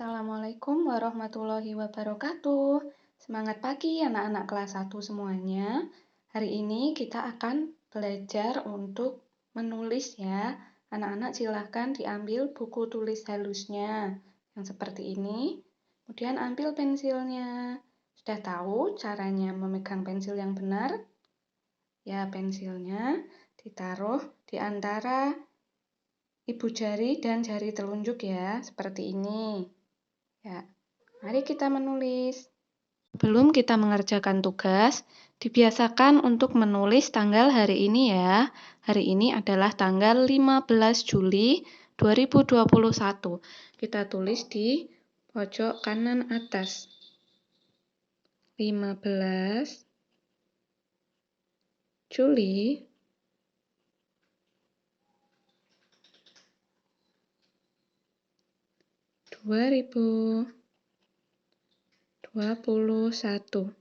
Assalamualaikum warahmatullahi wabarakatuh. Semangat pagi anak-anak kelas 1 semuanya. Hari ini kita akan belajar untuk menulis ya. Anak-anak silahkan diambil buku tulis halusnya yang seperti ini. Kemudian ambil pensilnya. Sudah tahu caranya memegang pensil yang benar? Ya, pensilnya ditaruh di antara ibu jari dan jari telunjuk ya, seperti ini. Ya, mari kita menulis. Sebelum kita mengerjakan tugas, dibiasakan untuk menulis tanggal hari ini ya. Hari ini adalah tanggal 15 Juli 2021. Kita tulis di pojok kanan atas. 15 Juli 2021.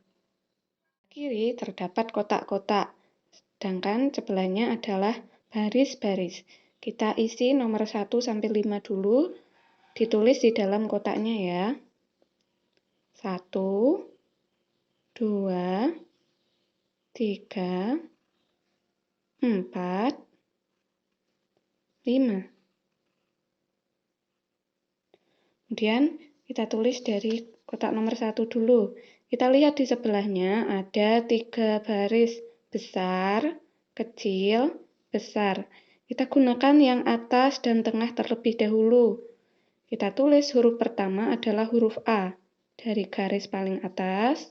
Kiri terdapat kotak-kotak, sedangkan sebelahnya adalah baris-baris. Kita isi nomor 1 sampai 5 dulu, ditulis di dalam kotaknya ya. 1, 2, 3, 4, 5. Kemudian kita tulis dari kotak nomor 1 dulu. Kita lihat di sebelahnya ada 3 baris besar, kecil, besar. Kita gunakan yang atas dan tengah terlebih dahulu. Kita tulis huruf pertama adalah huruf A. Dari garis paling atas.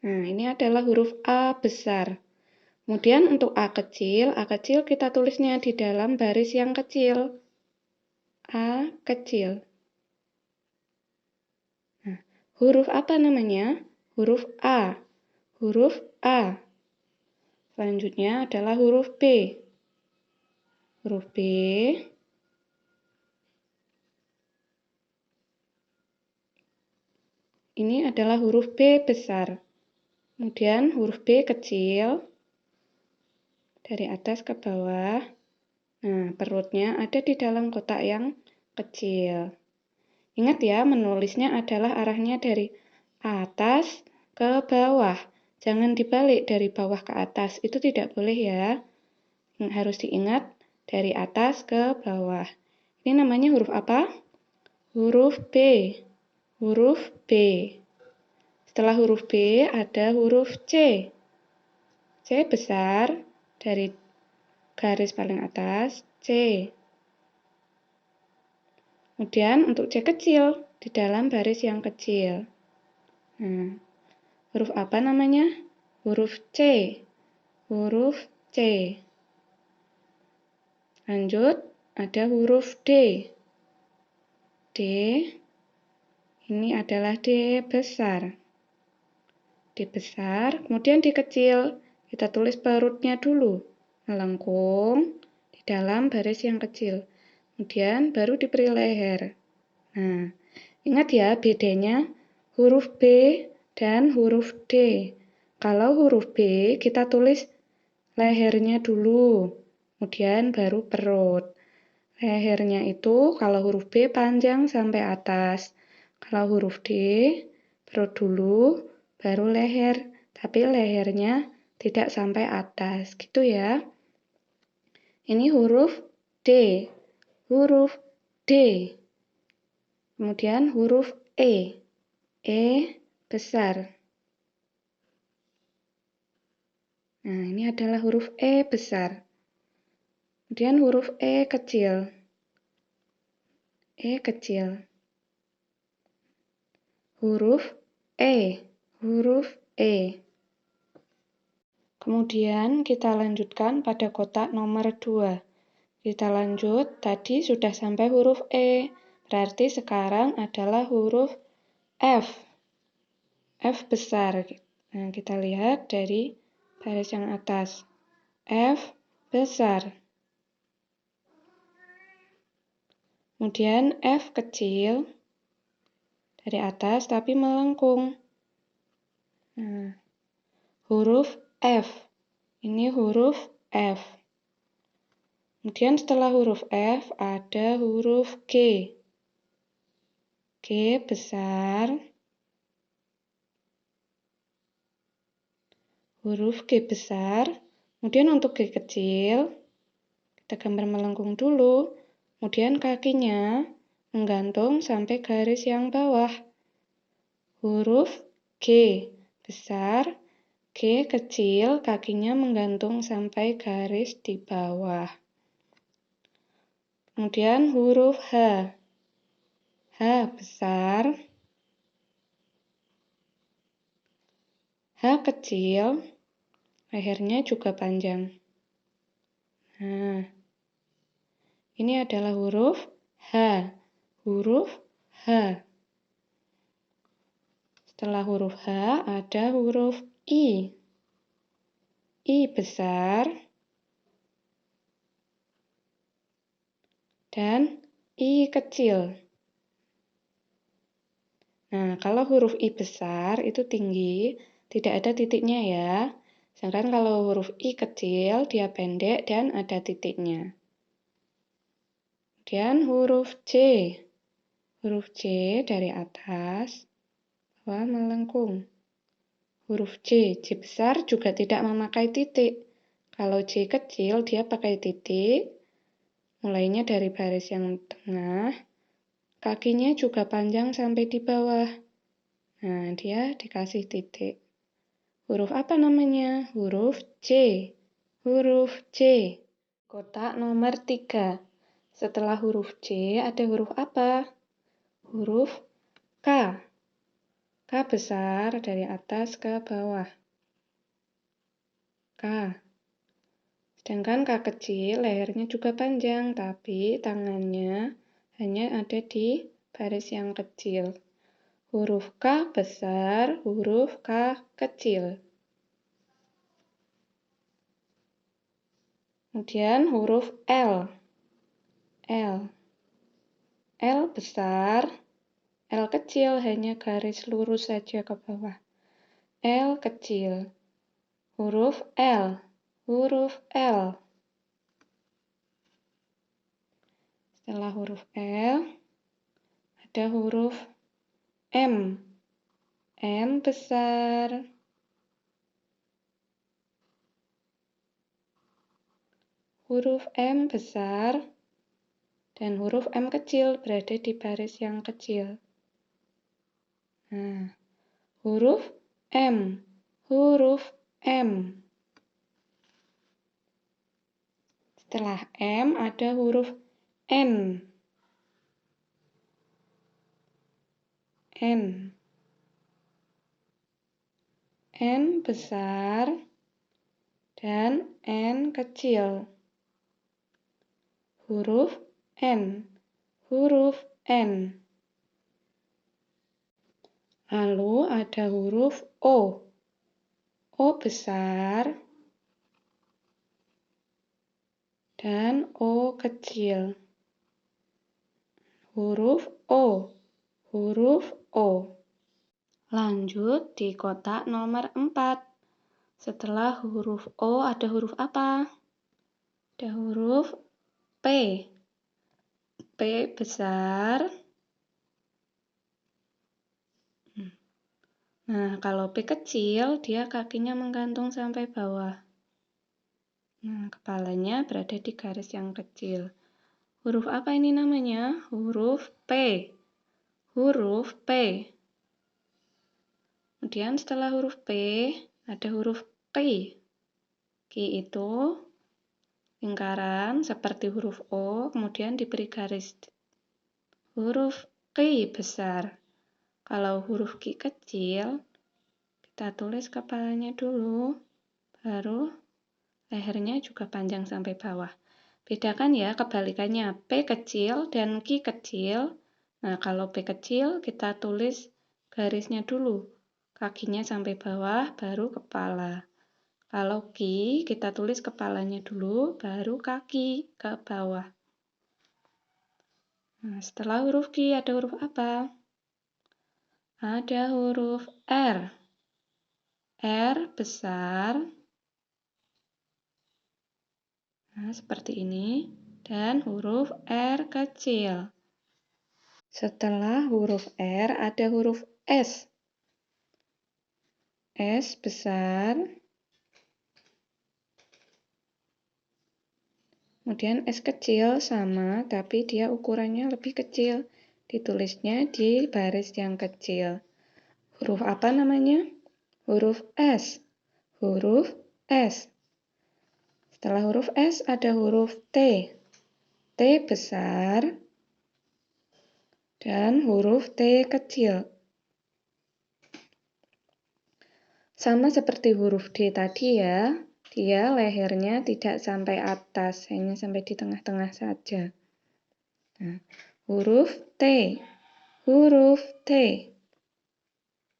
Nah, ini adalah huruf A besar. Kemudian untuk A kecil kita tulisnya di dalam baris yang kecil. A kecil. Nah, huruf apa namanya? Huruf A. Huruf A. Selanjutnya adalah huruf B. Huruf B. Ini adalah huruf B besar. Kemudian huruf B kecil. Dari atas ke bawah. Nah, perutnya ada di dalam kotak yang kecil. Ingat ya, menulisnya adalah arahnya dari atas ke bawah. Jangan dibalik dari bawah ke atas. Itu tidak boleh ya. Harus diingat dari atas ke bawah. Ini namanya huruf apa? Huruf B. Huruf B. Setelah huruf B ada huruf C. C besar dari garis paling atas, C. Kemudian untuk C kecil di dalam baris yang kecil. Nah, huruf apa namanya? Huruf C. Huruf C. Lanjut, ada huruf D. D. Ini adalah D besar. D besar, kemudian D kecil. Kita tulis perutnya dulu. Melengkung di dalam baris yang kecil. Kemudian baru diberi leher. Nah, ingat ya bedanya huruf B dan huruf D. Kalau huruf B kita tulis lehernya dulu, kemudian baru perut. Lehernya itu kalau huruf B panjang sampai atas. Kalau huruf D perut dulu, baru leher. Tapi lehernya tidak sampai atas. Gitu ya. Ini huruf D. Huruf D. Kemudian huruf E. E besar. Nah, ini adalah huruf E besar. Kemudian huruf E kecil. E kecil. Huruf E. Huruf E. Kemudian kita lanjutkan pada kotak nomor 2. Kita lanjut, tadi sudah sampai huruf E. Berarti sekarang adalah huruf F. F besar. Nah, kita lihat dari baris yang atas. F besar. Kemudian F kecil. Dari atas tapi melengkung. Nah, huruf F. Ini huruf F. Kemudian setelah huruf F ada huruf G. G besar. Huruf G besar. Kemudian untuk G kecil, kita gambar melengkung dulu. Kemudian kakinya menggantung sampai garis yang bawah. Huruf G besar, G kecil, kakinya menggantung sampai garis di bawah. Kemudian huruf H. H besar, H kecil, lehernya juga panjang. Nah, ini adalah huruf H. Huruf H. Setelah huruf H ada huruf I. I besar dan I kecil. Nah, kalau huruf I besar itu tinggi, tidak ada titiknya ya. Sedangkan kalau huruf I kecil, dia pendek dan ada titiknya. Kemudian huruf C. Huruf C dari atas, bawah melengkung. Huruf C, J besar juga tidak memakai titik. Kalau J kecil, dia pakai titik. Mulainya dari baris yang tengah. Kakinya juga panjang sampai di bawah. Nah, dia dikasih titik. Huruf apa namanya? Huruf C. Huruf C. Kotak nomor 3. Setelah huruf C ada huruf apa? Huruf K. K besar dari atas ke bawah. K. Sedangkan K kecil lehernya juga panjang, tapi tangannya hanya ada di baris yang kecil. Huruf K besar, huruf K kecil. Kemudian huruf L. L. L besar, L kecil hanya garis lurus saja ke bawah. L kecil. Huruf L. Huruf L. Setelah huruf L, ada huruf M. M besar. Huruf M besar dan huruf M kecil berada di baris yang kecil. Nah, huruf M. Huruf M. Setelah M ada huruf N. N. N besar dan N kecil. Huruf N. Huruf N. Lalu ada huruf O. O besar dan O kecil. Huruf O. Huruf O. Lanjut di kotak nomor 4. Setelah huruf O ada huruf apa? Ada huruf P. P besar. Nah, kalau P kecil, dia kakinya menggantung sampai bawah. Nah, kepalanya berada di garis yang kecil. Huruf apa ini namanya? Huruf P. Huruf P. Kemudian setelah huruf P, ada huruf Q. Q itu lingkaran seperti huruf O, kemudian diberi garis. Huruf Q besar. Kalau huruf Q kecil, kita tulis kepalanya dulu, baru lehernya juga panjang sampai bawah. Bedakan ya kebalikannya, P kecil dan Q kecil. Nah, kalau P kecil, kita tulis garisnya dulu. Kakinya sampai bawah, baru kepala. Kalau Q, kita tulis kepalanya dulu, baru kaki ke bawah. Nah, setelah huruf Q ada huruf apa? Ada huruf R. R besar. Nah, seperti ini. Dan huruf R kecil. Setelah huruf R ada huruf S. S besar. Kemudian S kecil sama, tapi dia ukurannya lebih kecil. Ditulisnya di baris yang kecil. Huruf apa namanya? Huruf S. Huruf S. Setelah huruf S ada huruf T. T besar dan huruf T kecil. Sama seperti huruf D tadi ya, dia lehernya tidak sampai atas, hanya sampai di tengah-tengah saja. Nah, huruf T, huruf T.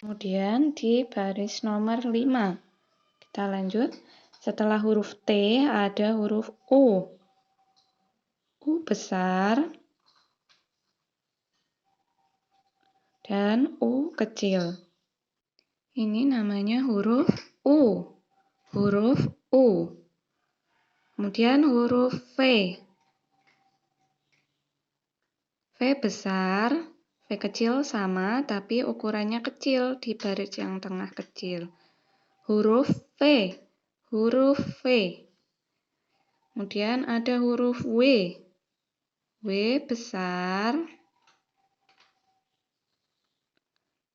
Kemudian di baris nomor 5, kita lanjut. Setelah huruf T ada huruf U. U besar dan U kecil. Ini namanya huruf U. Huruf U. Kemudian huruf V. V besar, V kecil sama, tapi ukurannya kecil di baris yang tengah kecil. Huruf V. Huruf V. Kemudian ada huruf W. W besar.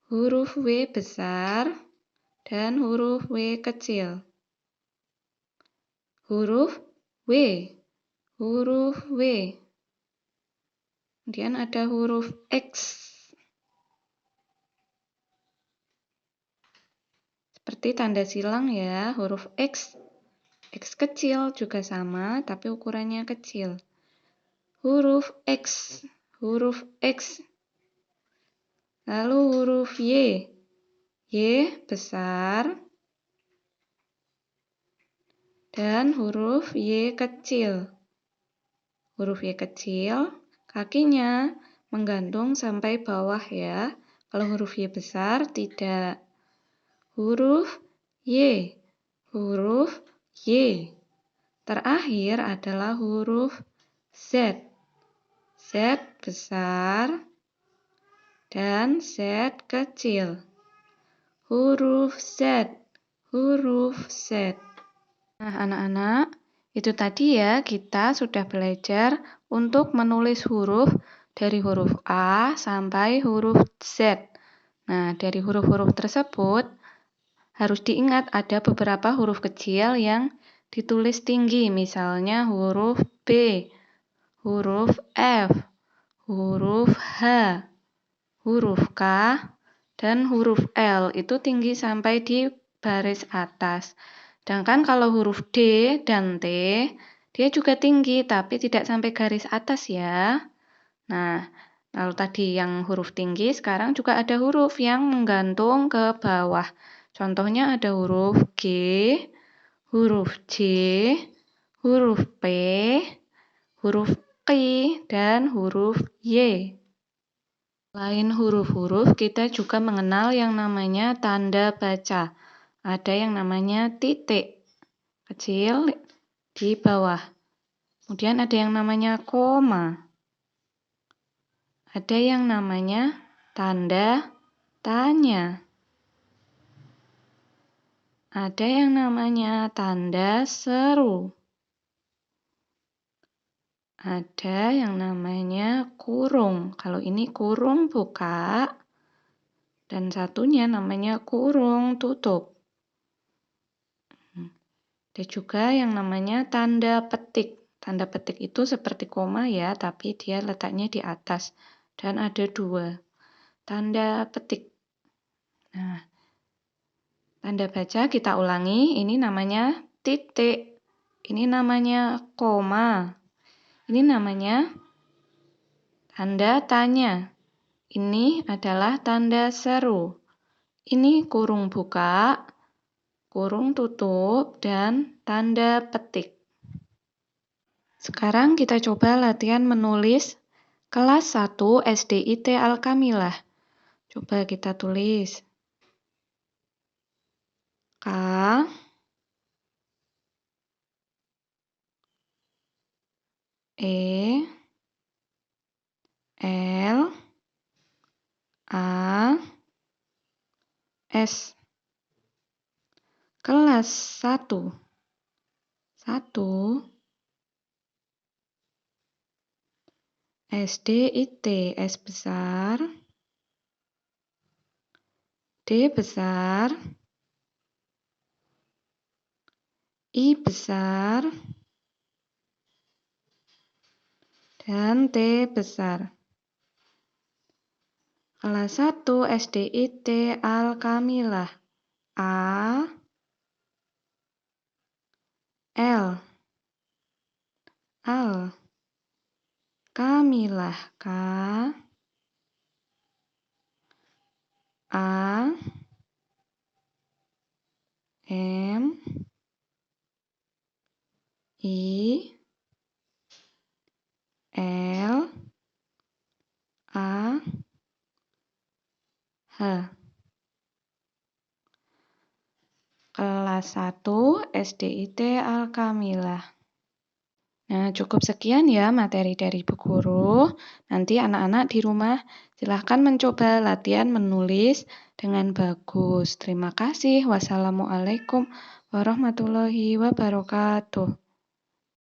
Huruf W besar dan huruf W kecil. Huruf W. Huruf W. Kemudian ada huruf X. Seperti tanda silang ya, huruf X. X kecil juga sama, tapi ukurannya kecil. Huruf X. Huruf X. Lalu huruf Y. Y besar. Dan huruf Y kecil. Huruf Y kecil, kakinya menggantung sampai bawah ya. Kalau huruf Y besar, tidak. Huruf Y. Huruf Y. Terakhir adalah huruf Z. Z besar dan Z kecil. Huruf Z. Huruf Z. Nah, anak-anak, itu tadi ya kita sudah belajar untuk menulis huruf dari huruf A sampai huruf Z. Nah, dari huruf-huruf tersebut harus diingat ada beberapa huruf kecil yang ditulis tinggi, misalnya huruf B, huruf F, huruf H, huruf K, dan huruf L. Itu tinggi sampai di baris atas. Sedangkan kalau huruf D dan T, dia juga tinggi, tapi tidak sampai garis atas ya. Nah, lalu tadi yang huruf tinggi, sekarang juga ada huruf yang menggantung ke bawah. Contohnya ada huruf G, huruf J, huruf P, huruf Q, dan huruf Y. Selain huruf-huruf, kita juga mengenal yang namanya tanda baca. Ada yang namanya titik kecil di bawah. Kemudian ada yang namanya koma. Ada yang namanya tanda tanya. Ada yang namanya tanda seru. Ada yang namanya kurung. Kalau ini kurung buka. Dan satunya namanya kurung tutup. Ada juga yang namanya tanda petik. Tanda petik itu seperti koma ya, tapi dia letaknya di atas. Dan ada dua. Tanda petik. Nah, tanda baca kita ulangi. Ini namanya titik. Ini namanya koma. Ini namanya tanda tanya. Ini adalah tanda seru. Ini kurung buka, kurung tutup, dan tanda petik. Sekarang kita coba latihan menulis kelas 1 SDIT Al-Kamilah. Coba kita tulis. K, E, L, A, S. Kelas 1. 1. SDIT, S besar, D besar, I besar, dan T besar. Kelas 1 SDIT Al-Kamilah. A, L, Al, Kamilah, K, A, M, I, L, A, H. Kelas 1 SDIT Al-Kamilah. Nah, cukup sekian ya materi dari Bu Guru. Nanti anak-anak di rumah silahkan mencoba latihan menulis dengan bagus. Terima kasih. Wassalamualaikum warahmatullahi wabarakatuh.